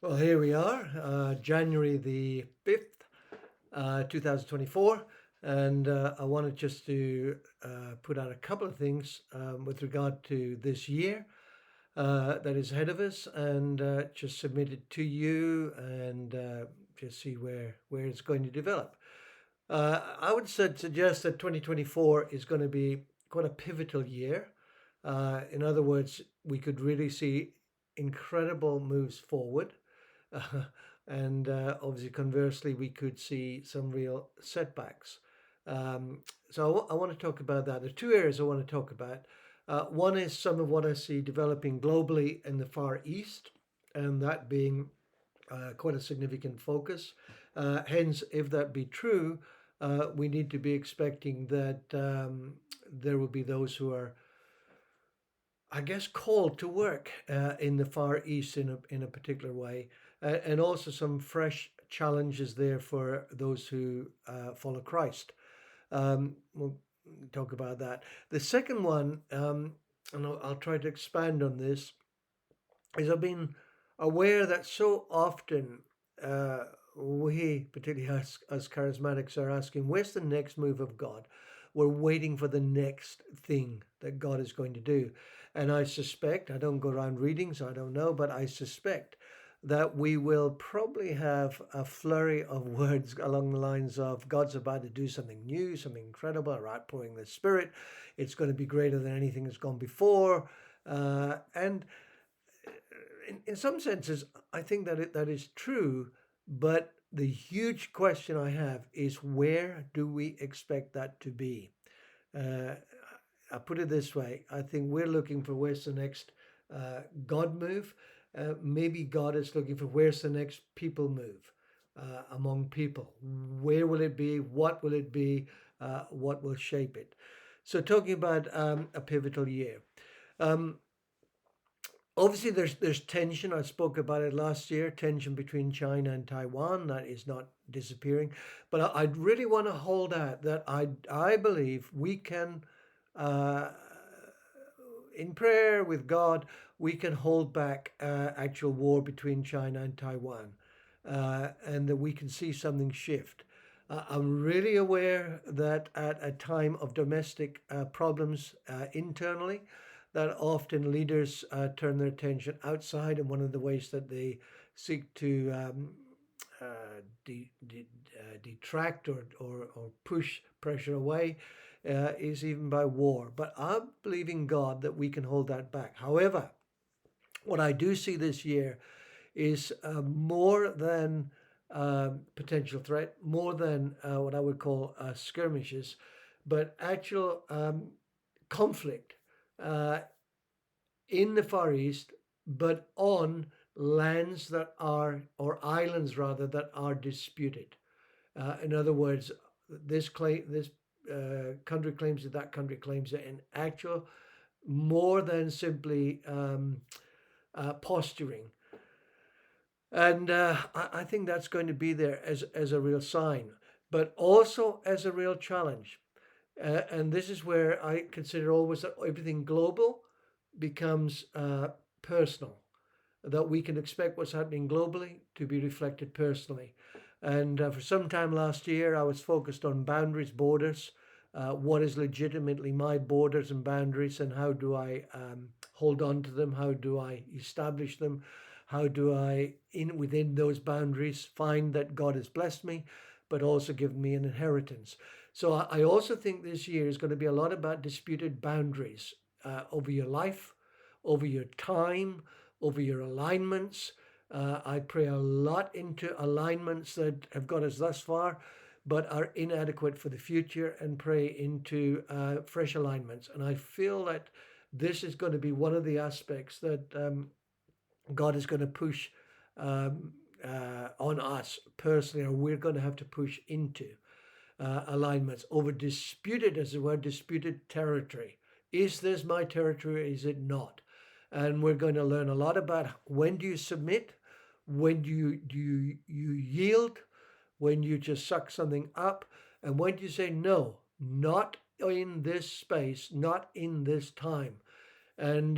Well, here we are, January the 5th, 2024. And I wanted just to put out a couple of things with regard to this year that is ahead of us and just submit it to you and just see where it's going to develop. I would suggest that 2024 is going to be quite a pivotal year. In other words, we could really see incredible moves forward. Uh, and obviously, conversely, we could see some real setbacks. So I want to talk about that. There are two areas I want to talk about. One is some of what I see developing globally in the Far East, and that being quite a significant focus. Hence, if that be true, we need to be expecting that there will be those who are, I guess, called to work in the Far East in a particular way, and also some fresh challenges there for those who follow Christ. We'll talk about that. The second one, and I'll try to expand on this, is I've been aware that so often we, particularly us charismatics, are asking, where's the next move of God? We're waiting for the next thing that God is going to do. And I suspect, I don't go around reading, so I don't know, but I suspect that we will probably have a flurry of words along the lines of God's about to do something new, something incredible, or outpouring the Spirit. It's going to be greater than anything that's gone before. And in some senses, I think that that is true. But the huge question I have is where do we expect that to be? Uh, I put it this way: I think we're looking for where's the next God move. Maybe God is looking for where's the next people move among people. Where will it be? What will it be? What will shape it? So, talking about a pivotal year. Um, Obviously, there's tension. I spoke about it last year. Tension between China and Taiwan that is not disappearing. But I really want to hold out that I believe we can, uh, in prayer with God, we can hold back actual war between China and Taiwan, and that we can see something shift. I'm really aware that at a time of domestic problems internally, that often leaders turn their attention outside, and one of the ways that they seek to detract or push pressure away is even by war. But I believe in God that we can hold that back. However, what I do see this year is more than potential threat, more than what I would call skirmishes, but actual conflict uh, in the Far East, but on lands that are, or islands rather, that are disputed. In other words, this country claims it, that country claims it, in actual, more than simply posturing. And I think that's going to be there as a real sign, but also as a real challenge. And this is where I consider always that everything global becomes personal, that we can expect what's happening globally to be reflected personally. And for some time last year, I was focused on boundaries, borders. What is legitimately my borders and boundaries, and how do I hold on to them? How do I establish them? How do I, in within those boundaries, find that God has blessed me, but also given me an inheritance? So I also think this year is going to be a lot about disputed boundaries over your life, over your time, over your alignments. I pray a lot into alignments that have got us thus far, but are inadequate for the future, and pray into fresh alignments. And I feel that this is going to be one of the aspects that God is going to push on us personally, or we're going to have to push into alignments over disputed, as it were, disputed territory. Is this my territory or is it not? And we're going to learn a lot about when do you submit, when do you yield, when you just suck something up, and when do you say no, not in this space, not in this time. And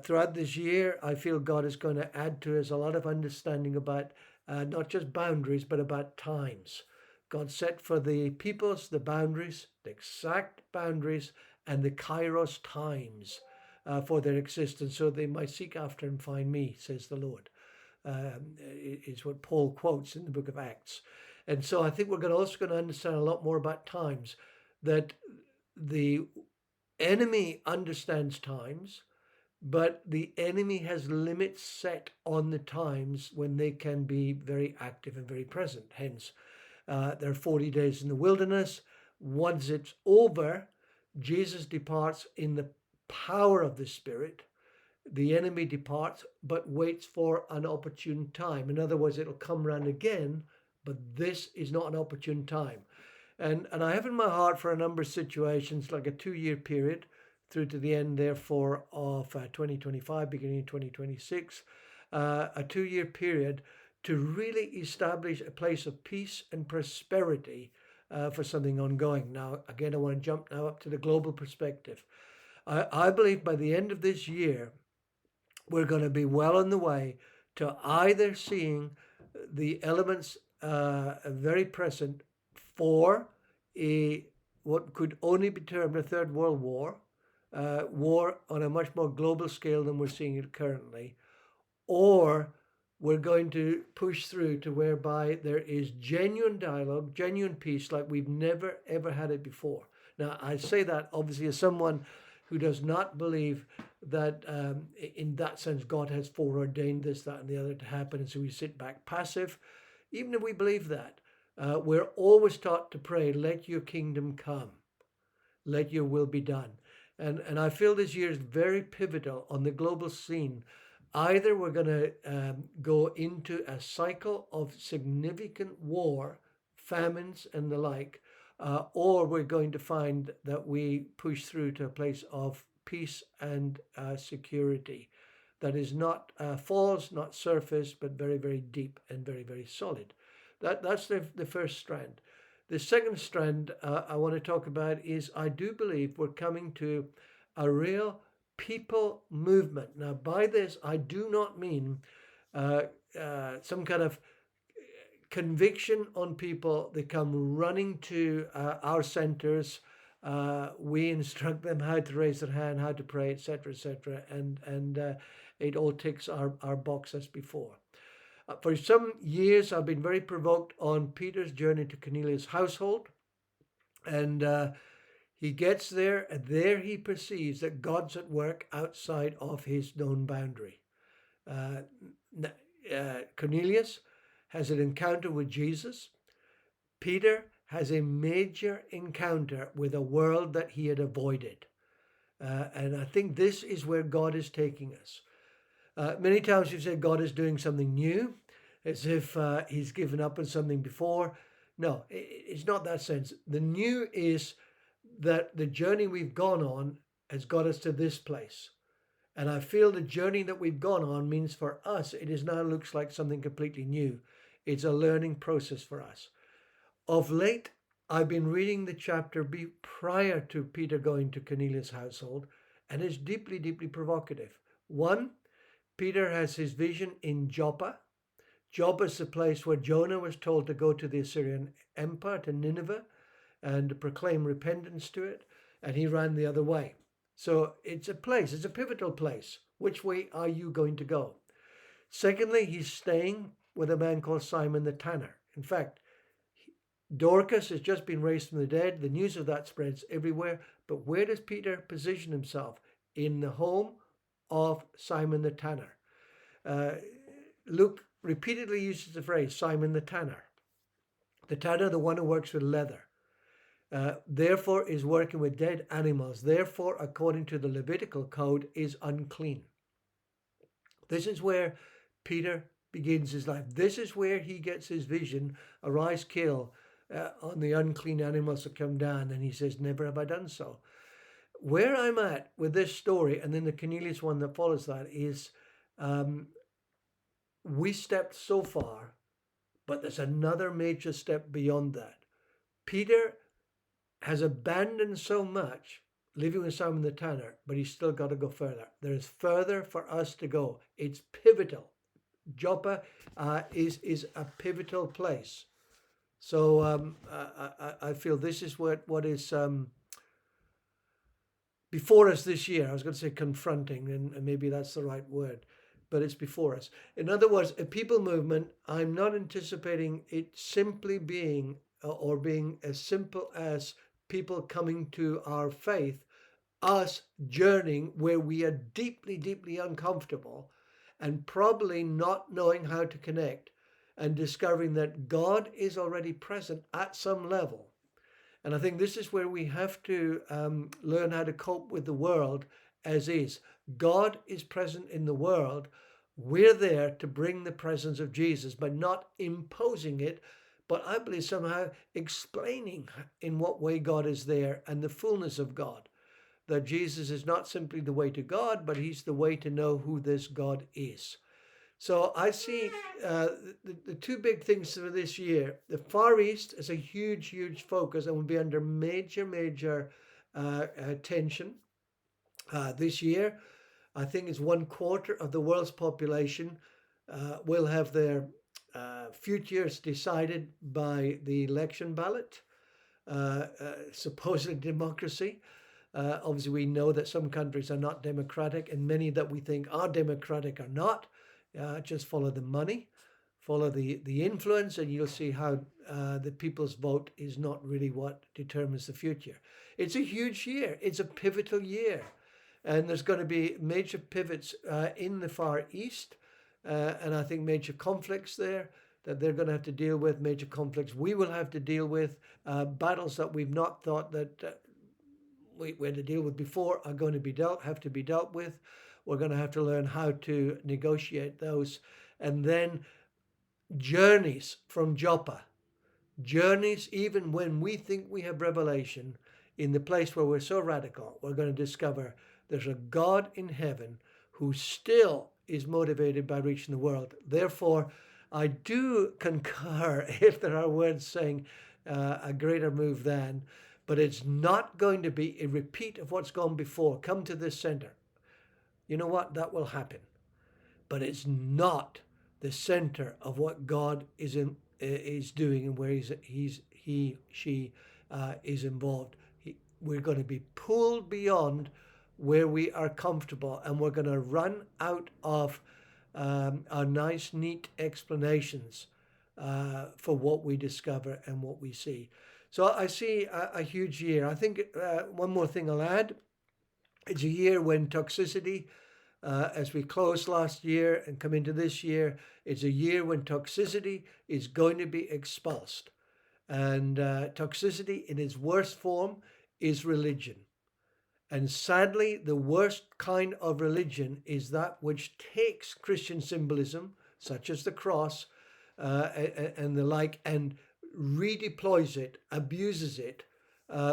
throughout this year, I feel God is going to add to us a lot of understanding about not just boundaries, but about times. God set for the peoples the boundaries, the exact boundaries, and the kairos times for their existence, so they might seek after and find me, says the Lord. Is what Paul quotes in the book of Acts. And so I think we're also going to understand a lot more about times, that the enemy understands times, but the enemy has limits set on the times when they can be very active and very present. Hence, there are 40 days in the wilderness. Once it's over, Jesus departs in the power of the Spirit. The enemy departs, but waits for an opportune time. In other words, it'll come round again, but this is not an opportune time. And I have in my heart for a number of situations, like a 2 year period through to the end, therefore, of 2025, beginning of 2026, a 2 year period to really establish a place of peace and prosperity for something ongoing. Now, again, I want to jump now up to the global perspective. I believe by the end of this year, we're going to be well on the way to either seeing the elements very present for a what could only be termed a third world war, war on a much more global scale than we're seeing it currently, or we're going to push through to whereby there is genuine dialogue, genuine peace like we've never ever had it before. Now, I say that obviously as someone who does not believe that in that sense God has foreordained this, that, and the other to happen, and so we sit back passive. Even if we believe that, we're always taught to pray, let your kingdom come, let your will be done. And I feel this year is very pivotal on the global scene. Either we're going to go into a cycle of significant war, famines, and the like, or we're going to find that we push through to a place of peace and security that is not false, not surface, but very, very deep and very, very solid. That's the first strand. The second strand I want to talk about is I do believe we're coming to a real people movement. Now, by this, I do not mean some kind of conviction on people. They come running to our centers. We instruct them how to raise their hand, how to pray, etc., and it all ticks our box as before. For some years, I've been very provoked on Peter's journey to Cornelius' household, and he gets there, and there he perceives that God's at work outside of his known boundary. Cornelius has an encounter with Jesus. Peter has a major encounter with a world that he had avoided. And I think this is where God is taking us. Many times we've said God is doing something new, as if he's given up on something before. No, it's not that sense. The new is that the journey we've gone on has got us to this place. And I feel the journey that we've gone on means for us, it is now looks like something completely new. It's a learning process for us. Of late, I've been reading the chapter prior to Peter going to Cornelius' household, and it's deeply, deeply provocative. One, Peter has his vision in Joppa. Joppa is the place where Jonah was told to go to the Assyrian Empire, to Nineveh, and proclaim repentance to it, and he ran the other way. So it's a place, it's a pivotal place. Which way are you going to go? Secondly, he's staying with a man called Simon the Tanner. In fact, Dorcas has just been raised from the dead. The news of that spreads everywhere. But where does Peter position himself? In the home of Simon the Tanner. Luke repeatedly uses the phrase Simon the Tanner. The tanner, the one who works with leather. Therefore is working with dead animals. Therefore, according to the Levitical code, is unclean. This is where Peter begins his life. This is where he gets his vision, arise, kill, on the unclean animals that come down. And he says, never have I done so. Where I'm at with this story, and then the Cornelius one that follows that, is we stepped so far, but there's another major step beyond that. Peter has abandoned so much living with Simon the Tanner, but he's still got to go further. There is further for us to go. It's pivotal. Joppa is a pivotal place. So I feel this is what is before us this year. I was going to say confronting, and maybe that's the right word, but it's before us. In other words, a people movement, I'm not anticipating it simply being or being as simple as people coming to our faith, us journeying where we are deeply, deeply uncomfortable and probably not knowing how to connect and discovering that God is already present at some level. And I think this is where we have to learn how to cope with the world as is. God is present in the world. We're there to bring the presence of Jesus, but not imposing it, but I believe somehow explaining in what way God is there and the fullness of God. That Jesus is not simply the way to God, but he's the way to know who this God is. So I see the two big things for this year. The Far East is a huge, huge focus and will be under major, major tension this year. I think it's 1/4 of the world's population will have their futures decided by the election ballot, supposedly democracy. Obviously, we know that some countries are not democratic, and many that we think are democratic are not. Just follow the money, follow the influence, and you'll see how the people's vote is not really what determines the future. It's a huge year. It's a pivotal year, and there's going to be major pivots in the Far East, and I think major conflicts there that they're going to have to deal with. Major conflicts we will have to deal with. Battles that we've not thought that we had to deal with before are going to have to be dealt with. We're going to have to learn how to negotiate those. And then journeys from Joppa, journeys even when we think we have revelation, in the place where we're so radical, we're going to discover there's a God in heaven who still is motivated by reaching the world. Therefore, I do concur if there are words saying a greater move than, but it's not going to be a repeat of what's gone before. Come to this center. You know what? That will happen. But it's not the center of what God is doing and where she is involved. We're going to be pulled beyond where we are comfortable, and we're going to run out of our nice, neat explanations for what we discover and what we see. So I see a huge year. I think one more thing I'll add. It's a year when toxicity, as we closed last year and come into this year, it's a year when toxicity is going to be expulsed. And toxicity in its worst form is religion. And sadly, the worst kind of religion is that which takes Christian symbolism, such as the cross and the like, and redeploys it, abuses it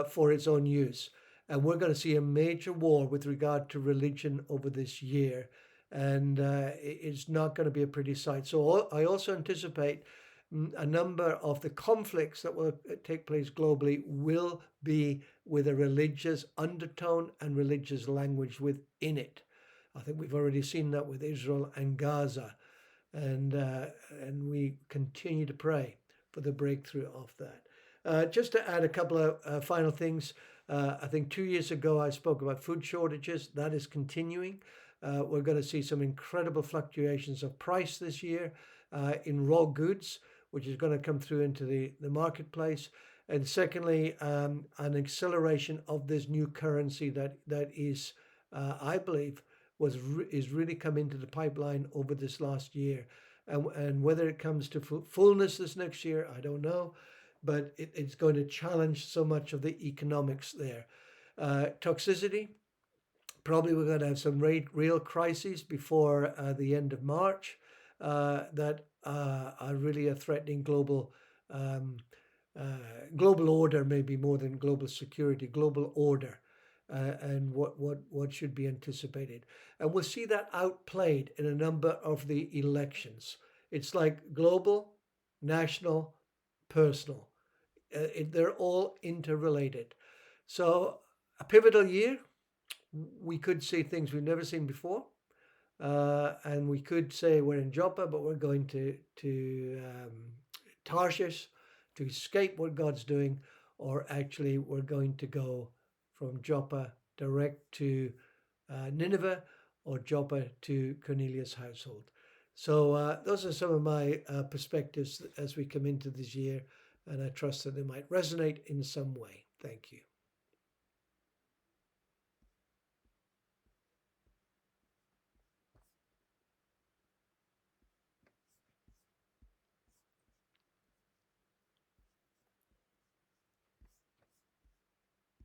for its own use. And we're going to see a major war with regard to religion over this year. And it's not going to be a pretty sight. So I also anticipate a number of the conflicts that will take place globally will be with a religious undertone and religious language within it. I think we've already seen that with Israel and Gaza, and we continue to pray for the breakthrough of that. Just to add a couple of final things, I think 2 years ago I spoke about food shortages. That is continuing. We're going to see some incredible fluctuations of price this year in raw goods, which is going to come through into the marketplace. And secondly, an acceleration of this new currency that is, I believe, is really come into the pipeline over this last year. And whether it comes to fullness this next year, I don't know. But it's going to challenge so much of the economics there. Toxicity, probably we're going to have some real crises before the end of March that are really threatening global order, maybe more than global security, global order, and what should be anticipated. And we'll see that outplayed in a number of the elections. It's like global, national, personal. They're all interrelated. So a pivotal year. We could see things we've never seen before. And we could say we're in Joppa, but we're going to Tarshish to escape what God's doing, or actually we're going to go from Joppa direct to Nineveh, or Joppa to Cornelius' household. So those are some of my perspectives as we come into this year, and I trust that they might resonate in some way. Thank you.